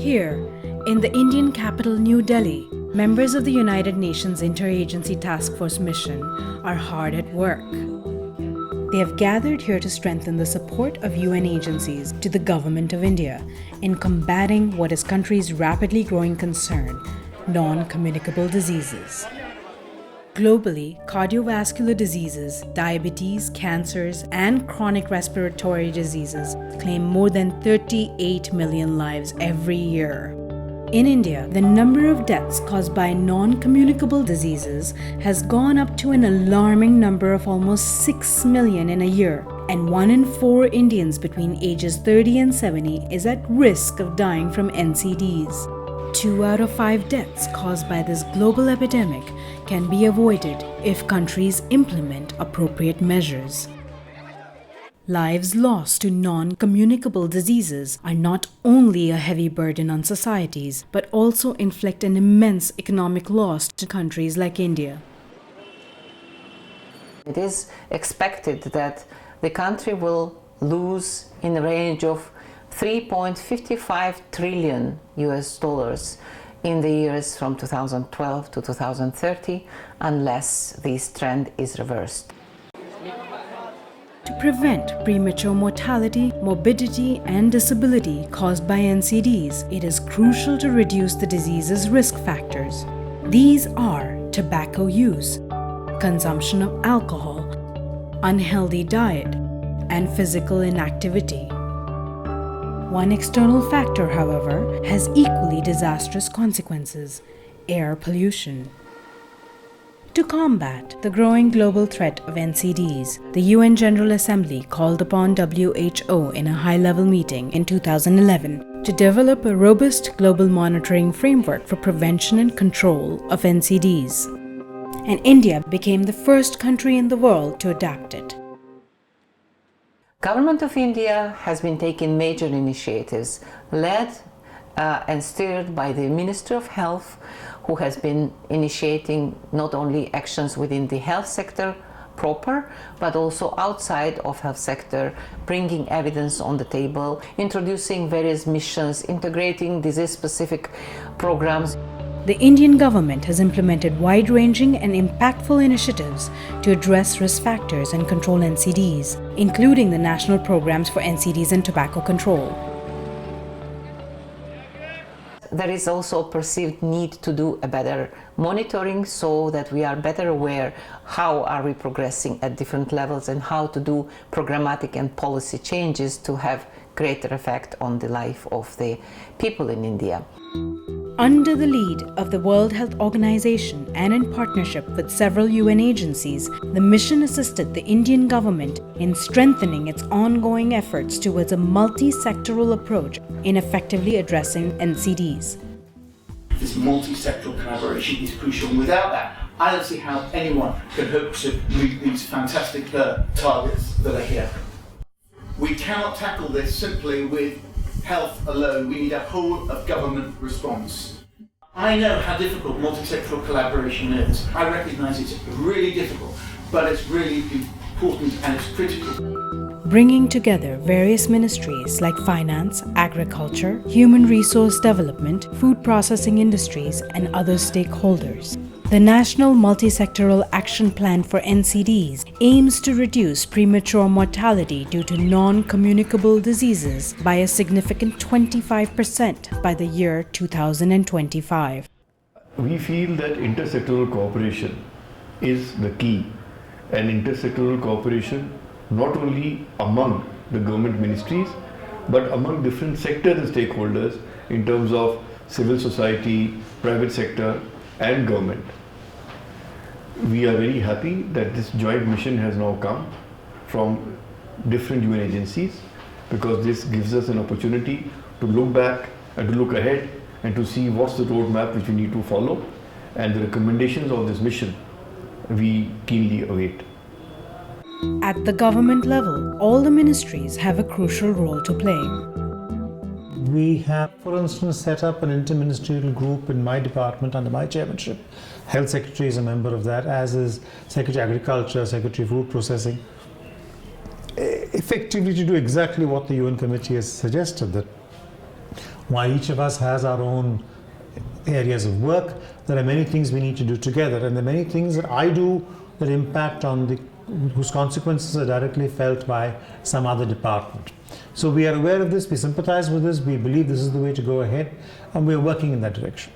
Here, in the Indian capital New Delhi, members of the United Nations Interagency Task Force mission are hard at work. They have gathered here to strengthen the support of UN agencies to the Government of India in combating what is country's rapidly growing concern, non-communicable diseases. Globally, cardiovascular diseases, diabetes, cancers, and chronic respiratory diseases claim more than 38 million lives every year. In India, the number of deaths caused by non-communicable diseases has gone up to an alarming number of almost 6 million in a year, and 1 in 4 Indians between ages 30 and 70 is at risk of dying from NCDs. 2 out of 5 deaths caused by this global epidemic can be avoided if countries implement appropriate measures. Lives lost to non-communicable diseases are not only a heavy burden on societies, but also inflict an immense economic loss to countries like India. It is expected that the country will lose in the range of 3.55 trillion US dollars in the years from 2012 to 2030 unless this trend is reversed. To prevent premature mortality, morbidity, and disability caused by NCDs, it is crucial to reduce the disease's risk factors. These are tobacco use, consumption of alcohol, unhealthy diet, and physical inactivity. One external factor, however, has equally disastrous consequences: air pollution. To combat the growing global threat of NCDs, the UN General Assembly called upon WHO in a high-level meeting in 2011 to develop a robust global monitoring framework for prevention and control of NCDs. And India became the first country in the world to adopt it. Government of India has been taking major initiatives led and steered by the Minister of Health, who has been initiating not only actions within the health sector proper, but also outside of health sector, bringing evidence on the table, introducing various missions, integrating disease-specific programs. The Indian government has implemented wide-ranging and impactful initiatives to address risk factors and control NCDs, including the national programs for NCDs and tobacco control. There is also a perceived need to do a better monitoring so that we are better aware how are we progressing at different levels and how to do programmatic and policy changes to have greater effect on the life of the people in India. Under the lead of the World Health Organization and in partnership with several UN agencies, the mission assisted the Indian government in strengthening its ongoing efforts towards a multisectoral approach in effectively addressing NCDs. This multisectoral collaboration is crucial, and without that, I don't see how anyone can hope to meet these fantastic targets that are here. We cannot tackle this simply with health alone. We need a whole of government response. I know how difficult multisectoral collaboration is. I recognise it's really difficult, but it's really important and it's critical. Bringing together various ministries like finance, agriculture, human resource development, food processing industries, and other stakeholders. The National Multisectoral Action Plan for NCDs aims to reduce premature mortality due to non-communicable diseases by a significant 25% by the year 2025. We feel that intersectoral cooperation is the key, and intersectoral cooperation not only among the government ministries but among different sectors and stakeholders in terms of civil society, private sector and government. We are very happy that this joint mission has now come from different UN agencies, because this gives us an opportunity to look back and to look ahead and to see what's the roadmap which we need to follow, and the recommendations of this mission we keenly await. At the government level, all the ministries have a crucial role to play. We have, for instance, set up an interministerial group in my department under my chairmanship. Health Secretary is a member of that, as is Secretary Agriculture, Secretary Food Processing. Effectively to do exactly what the UN Committee has suggested, that While each of us has our own areas of work, there are many things we need to do together, and there are many things that I do that impact on whose consequences are directly felt by some other department. So we are aware of this, we sympathize with this, we believe this is the way to go ahead, and we are working in that direction.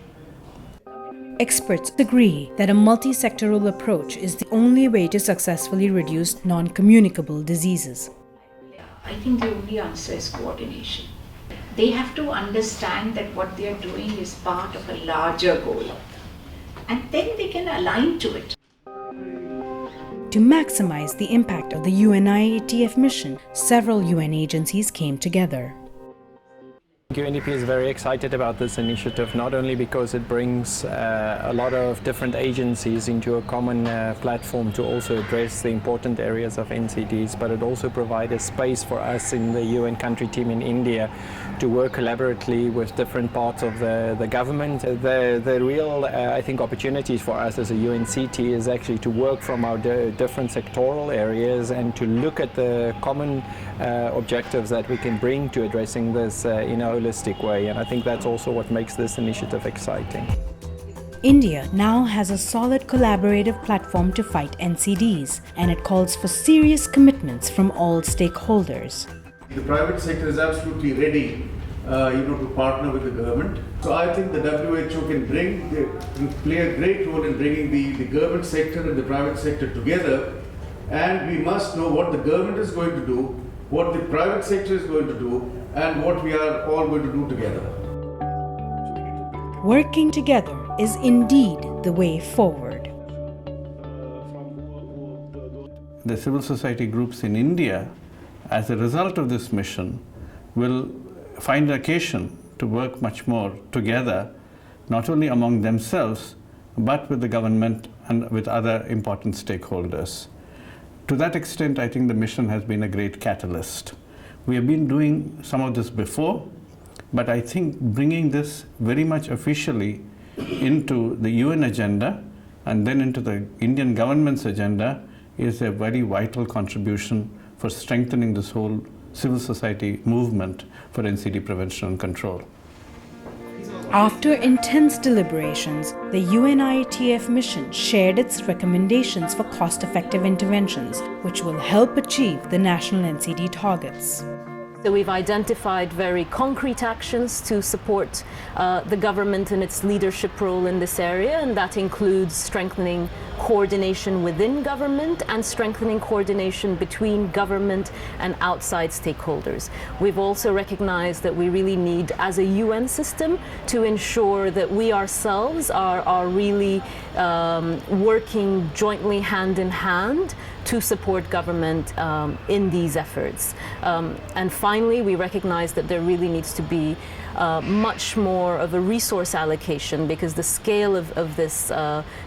Experts agree that a multisectoral approach is the only way to successfully reduce non-communicable diseases. I think the only answer is coordination. They have to understand that what they are doing is part of a larger goal, and then they can align to it. To maximize the impact of the UNIATF mission, several UN agencies came together. UNDP is very excited about this initiative, not only because it brings a lot of different agencies into a common platform to also address the important areas of NCDs, but it also provides a space for us in the UN country team in India to work collaboratively with different parts of the government. The real, I think, opportunities for us as a UNCT is actually to work from our different sectoral areas and to look at the common objectives that we can bring to addressing this in a holistic way, and I think that's also what makes this initiative exciting. India now has a solid collaborative platform to fight NCDs, and it calls for serious commitments from all stakeholders. The private sector is absolutely ready, to partner with the government. So I think the WHO can play a great role in bringing the government sector and the private sector together, and we must know what the government is going to do, what the private sector is going to do, and what we are all going to do together. Working together is indeed the way forward. The civil society groups in India, as a result of this mission, will find occasion to work much more together, not only among themselves, but with the government and with other important stakeholders. To that extent, I think the mission has been a great catalyst. We have been doing some of this before, but I think bringing this very much officially into the UN agenda and then into the Indian government's agenda is a very vital contribution for strengthening this whole civil society movement for NCD prevention and control. After intense deliberations, the UNIATF mission shared its recommendations for cost-effective interventions, which will help achieve the national NCD targets. So we've identified very concrete actions to support the government in its leadership role in this area, and that includes strengthening coordination within government and strengthening coordination between government and outside stakeholders. We've also recognized that we really need, as a UN system, to ensure that we ourselves are really working jointly hand in hand to support government in these efforts. And finally, we recognize that there really needs to be much more of a resource allocation, because the scale of this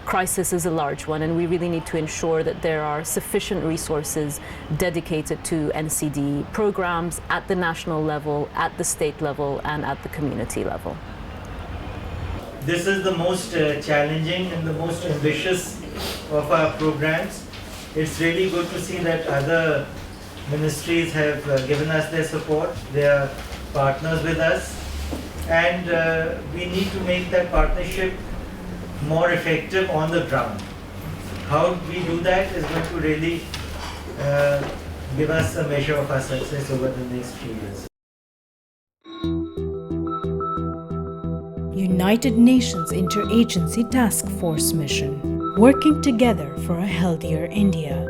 crisis is a large one, and we really need to ensure that there are sufficient resources dedicated to NCD programs at the national level, at the state level, and at the community level. This is the most challenging and the most ambitious of our programs. It's really good to see that other ministries have given us their support. They are partners with us, and we need to make that partnership more effective on the ground. How we do that is going to really give us a measure of our success over the next few years. United Nations Interagency Task Force mission, working together for a healthier India.